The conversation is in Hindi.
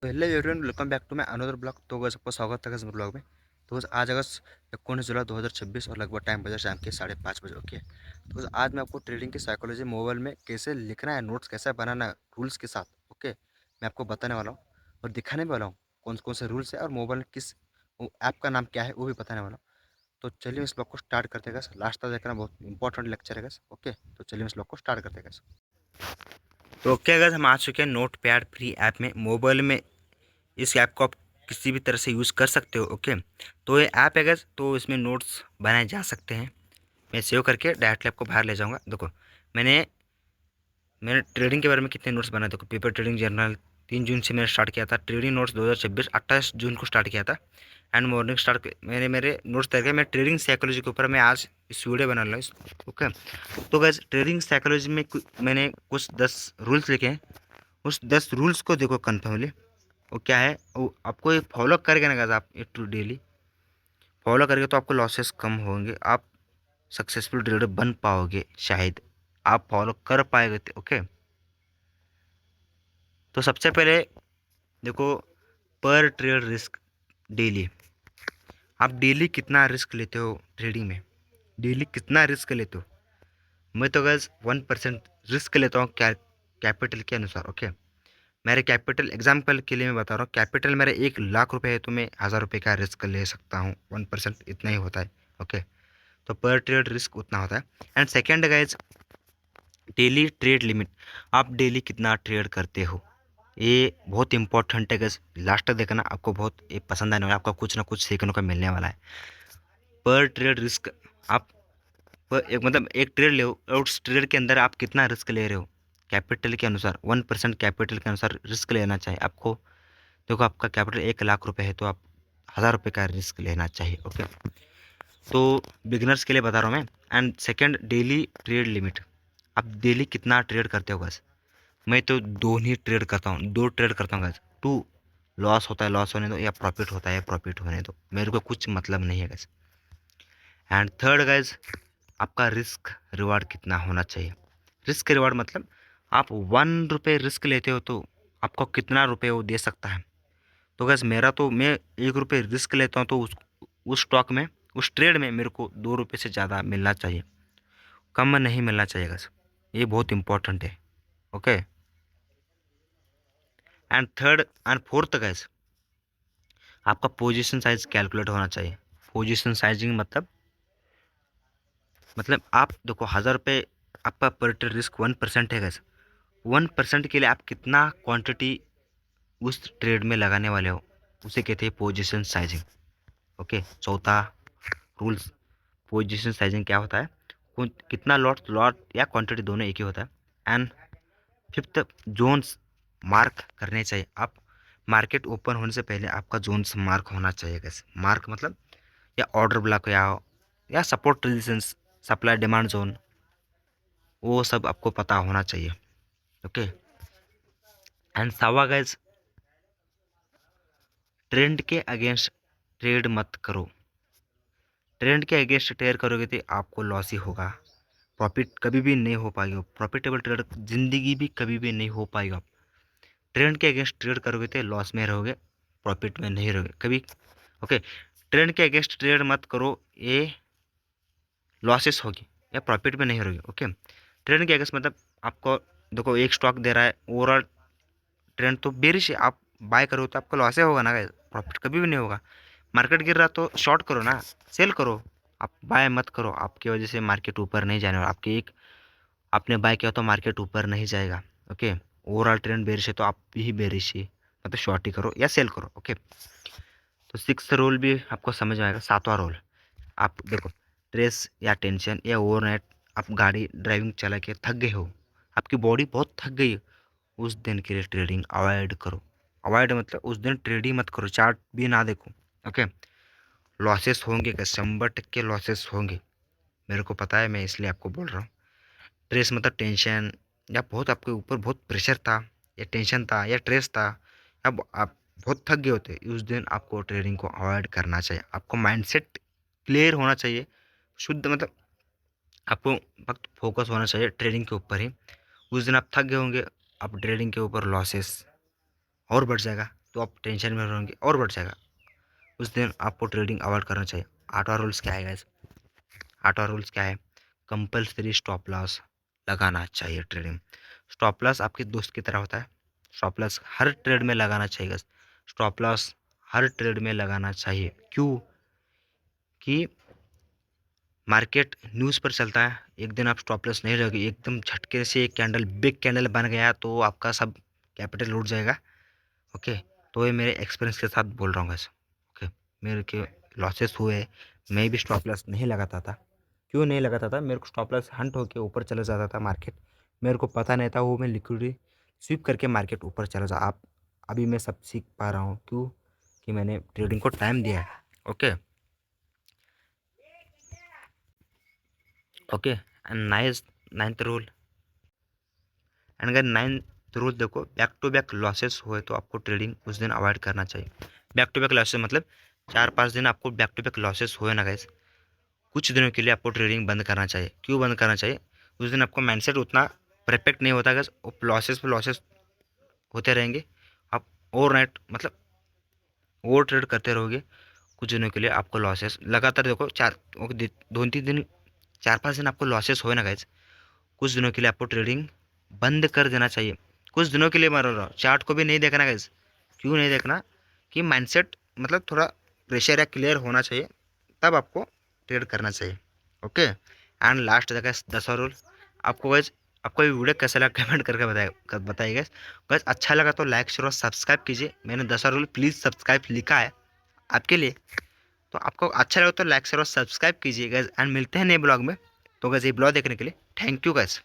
तो hello everyone, welcome back to my another blog. तो गाइस आपका स्वागत है इस ब्लॉग में। तो गाइस आज अगस्त 19 जुलाई 2026 और लगभग टाइम बजा शाम के 5:30 बजे। ओके, तो गाइस आज मैं आपको ट्रेडिंग की साइकोलॉजी मोबाइल में कैसे लिखना है, नोट्स कैसे बनाना है रूल्स के साथ। ओके, मैं आपको बताने वाला हूँ और दिखाने भी वाला हूँ कौन कौन से रूल्स है और मोबाइल में किस ऐप का नाम क्या है वो भी बताने वाला हूँ। तो चलिए इस ब्लॉग को स्टार्ट करते हैं गाइस। लास्ट तक देखना, बहुत इंपॉर्टेंट लेक्चर है गाइस। ओके, तो चलिए इस ब्लॉग को स्टार्ट करते हैं गाइस। तो ओके गाइस, हम आ चुके हैं नोट पैड फ्री ऐप में। मोबाइल में इस ऐप को आप किसी भी तरह से यूज़ कर सकते हो। ओके, तो ये ऐप है गाइस, तो इसमें नोट्स बनाए जा सकते हैं। मैं सेव करके डायरेक्टली आपको बाहर ले जाऊंगा। देखो, मैंने मैंने ट्रेडिंग के बारे में कितने नोट्स बनाए। देखो, पेपर ट्रेडिंग जर्नल 3 जून से मैंने स्टार्ट किया था। ट्रेडिंग नोट्स 2026 28 जून को स्टार्ट किया था। एंड मॉर्निंग स्टार्ट मैंने मेरे नोट्स तैयार किए। मैं ट्रेडिंग साइकोलॉजी के ऊपर मैं आज इस वीडियो बना रहा हूँ। ओके, तो गाइस ट्रेडिंग साइकोलॉजी में मैंने कुछ 10 रूल्स लिखे हैं। उस 10 रूल्स को देखो कन्फर्मली, वो क्या है वो आपको ये फॉलो करके ना गाइस, आप ये टू डेली फॉलो करके तो आपको लॉसेस कम होंगे, आप सक्सेसफुल ट्रेडर बन पाओगे। शायद आप फॉलो कर पाएंगे तो ओके। तो सबसे पहले देखो, पर ट्रेड रिस्क डेली। आप डेली कितना रिस्क लेते हो ट्रेडिंग में, डेली कितना रिस्क लेते हो। मैं तो गाइस 1% रिस्क लेता हूँ क्या, कैपिटल के अनुसार। ओके, मेरे कैपिटल एग्जाम्पल के लिए मैं बता रहा हूँ, कैपिटल मेरा 1 लाख रुपए है तो मैं 1000 रुपये का रिस्क ले सकता हूँ। 1% इतना ही होता है। ओके, तो पर ट्रेड रिस्क उतना होता है। And second guys, daily trade limit. आप डेली कितना ट्रेड करते हो, ये बहुत इंपॉर्टेंट है गाइज। लास्ट तक देखना, आपको बहुत ये पसंद आने वाला है, आपको कुछ ना कुछ सीखने को मिलने वाला है। पर ट्रेड रिस्क, आप एक मतलब एक ट्रेड ले और उस ट्रेड के अंदर आप कितना रिस्क ले रहे हो, कैपिटल के अनुसार 1% कैपिटल के अनुसार रिस्क लेना चाहिए आपको। देखो, आपका कैपिटल 1 लाख रुपए है तो आप 1000 रुपये का रिस्क लेना चाहिए। ओके, तो बिगनर्स के लिए बता रहा हूँ मैं। And second, daily trade limit. आप डेली कितना ट्रेड करते हो बस। मैं तो दो ही ट्रेड करता हूँ, 2 ट्रेड करता हूँ गैस। टू लॉस होता है लॉस होने दो, या प्रॉफिट होता है प्रॉफिट होने दो, मेरे को कुछ मतलब नहीं है गैस। एंड थर्ड गैस, आपका रिस्क रिवार्ड कितना होना चाहिए। रिस्क रिवार्ड मतलब आप 1 रुपये रिस्क लेते हो तो आपको कितना रुपये वो दे सकता है। तो गैस मेरा तो, मैं 1 रुपये रिस्क लेता हूँ तो उस स्टॉक में, उस ट्रेड में मेरे को 2 रुपये से ज़्यादा मिलना चाहिए, कम नहीं मिलना चाहिए गैस। ये बहुत इंपॉर्टेंट है। Okay, and third and fourth gas, आपका पोजीशन साइज कैलकुलेट होना चाहिए। पोजीशन साइजिंग मतलब आप देखो, 1000 रुपये आपका पर ट्रेड रिस्क 1% है गैस। 1% के लिए आप कितना क्वांटिटी उस ट्रेड में लगाने वाले हो, उसे कहते हैं पोजीशन साइजिंग। ओके, चौथा रूल्स, पोजीशन साइजिंग क्या होता है, कितना लॉट लॉट या क्वांटिटी दोनों एक ही होता है। एंड फिफ्थ, जोन्स मार्क करने चाहिए। आप मार्केट ओपन होने से पहले आपका जोन्स मार्क होना चाहिए कैसे। मार्क मतलब या ऑर्डर ब्लॉक या support resistance, supply demand zone, वो सब आपको पता होना चाहिए। ओके, एंड सावा गाइज, ट्रेंड के अगेंस्ट ट्रेड मत करो। ट्रेंड के अगेंस्ट ट्रेड करोगे तो आपको लॉस ही होगा, प्रॉफिट कभी भी नहीं हो पाएगा। प्रॉफिटेबल ट्रेड जिंदगी भी कभी भी नहीं हो पाएगा। ट्रेंड के अगेंस्ट ट्रेड करोगे तो लॉस में रहोगे, प्रॉफिट में नहीं रहोगे कभी। ओके, ट्रेंड के अगेंस्ट ट्रेड मत करो, ये लॉसेस होगी या प्रॉफिट में नहीं रहोगे। ओके, ट्रेंड के अगेंस्ट मतलब आपको देखो, एक स्टॉक दे रहा है ओवरऑल ट्रेंड तो बेरिश है, आप बाय करो तो आपको लॉस होगा ना, प्रॉफिट कभी भी नहीं होगा। मार्केट गिर रहा तो शॉर्ट करो ना, सेल करो, आप बाय मत करो। आपकी वजह से मार्केट ऊपर नहीं जाने वाला। आपके एक आपने बाय किया तो मार्केट ऊपर नहीं जाएगा। ओके, ओवरऑल ट्रेंड बेरिश है तो आप भी बेरिश ही मतलब शॉर्ट ही करो या सेल करो। ओके, तो सिक्स रूल भी आपको समझ में आएगा। सातवां रूल, आप देखो, स्ट्रेस या टेंशन या ओवरनाइट आप गाड़ी ड्राइविंग चला के थक गए हो, आपकी बॉडी बहुत थक गई है, उस दिन के लिए ट्रेडिंग अवॉइड करो। अवॉइड मतलब उस दिन ट्रेडिंग मत करो, चार्ट भी ना देखो। ओके, लॉसेस होंगे, 100% लॉसेस होंगे, मेरे को पता है, मैं इसलिए आपको बोल रहा हूँ। स्ट्रेस मतलब टेंशन, या बहुत आपके ऊपर बहुत प्रेशर था या टेंशन था या स्ट्रेस था, अब आप बहुत थक गए होते, उस दिन आपको ट्रेडिंग को अवॉइड करना चाहिए। आपको माइंडसेट क्लियर होना चाहिए, शुद्ध मतलब आपको वक्त फोकस होना चाहिए ट्रेडिंग के ऊपर ही। उस दिन आप थक गए होंगे, आप ट्रेडिंग के ऊपर लॉसेस और बढ़ जाएगा, तो आप टेंशन में रहेंगे और बढ़ जाएगा। उस दिन आपको ट्रेडिंग अवॉइड करना चाहिए। 8वां रूल्स क्या है गाइस? 8वां रूल्स क्या है? कंपल्सरी स्टॉप लॉस लगाना चाहिए ट्रेडिंग। स्टॉप लॉस आपके दोस्त की तरह होता है। स्टॉप लॉस हर ट्रेड में लगाना चाहिए गाइस। स्टॉप लॉस हर ट्रेड में लगाना चाहिए। क्यों? कि मार्केट न्यूज़ पर चलता है। एक दिन आप स्टॉप लॉस नहीं लगाओगे, एकदम झटके से एक कैंडल बिग कैंडल बन गया तो आपका सब कैपिटल लूट जाएगा। ओके, तो ये मेरे एक्सपीरियंस के साथ बोल रहा हूँ गाइस। ओके, मेरे के लॉसेस हुए, मैं भी स्टॉप लॉस नहीं लगाता था। क्यों नहीं लगाता था? मेरे को स्टॉप लॉस हंट होके ऊपर चला जाता था मार्केट, मेरे को पता नहीं था, वो मैं लिक्विडिटी स्वीप करके मार्केट ऊपर चला जा। आप अभी मैं सब सीख पा रहा हूँ। क्यों? कि मैंने ट्रेडिंग को टाइम दिया है। Okay okay, and ninth rule, and अगर नाइन्थ रूल देखो, बैक टू बैक लॉसेस हुए तो आपको ट्रेडिंग उस दिन अवॉइड करना चाहिए। बैक टू बैक लॉसेस मतलब 4-5 दिन आपको बैक टू बैक लॉसेस हुए ना गाइस, कुछ दिनों के लिए आपको ट्रेडिंग बंद करना चाहिए। क्यों बंद करना चाहिए? उस दिन आपको माइंडसेट उतना परफेक्ट नहीं होता गाइस, लॉसेस पे लॉसेस होते रहेंगे। आप ओवरनाइट मतलब ओवर ट्रेड करते रहोगे, कुछ दिनों के लिए आपको लॉसेस लगातार देखो, 2-3 दिन 4-5 दिन आपको लॉसेस होए ना गाइस, कुछ दिनों के लिए आपको ट्रेडिंग बंद कर देना चाहिए। कुछ दिनों के लिए मर रहा, चार्ट को भी नहीं देखना गाइस। क्यों नहीं देखना? कि माइंडसेट मतलब थोड़ा प्रेशर या क्लियर होना चाहिए, तब आपको ट्रेड करना चाहिए। ओके, एंड लास्ट जगह 10वां रूल। आपको गाइस, आपको ये वीडियो कैसा लगा कमेंट करके बताइए गाइस। गाइस अच्छा लगा तो लाइक शेयर और सब्सक्राइब कीजिए। मैंने 10वां रूल प्लीज़ सब्सक्राइब लिखा है आपके लिए, तो आपको अच्छा लगा तो लाइक शेयर और सब्सक्राइब कीजिए गाइस, एंड मिलते हैं नए ब्लॉग में। तो गाइस ये ब्लॉग देखने के लिए थैंक यू गाइस।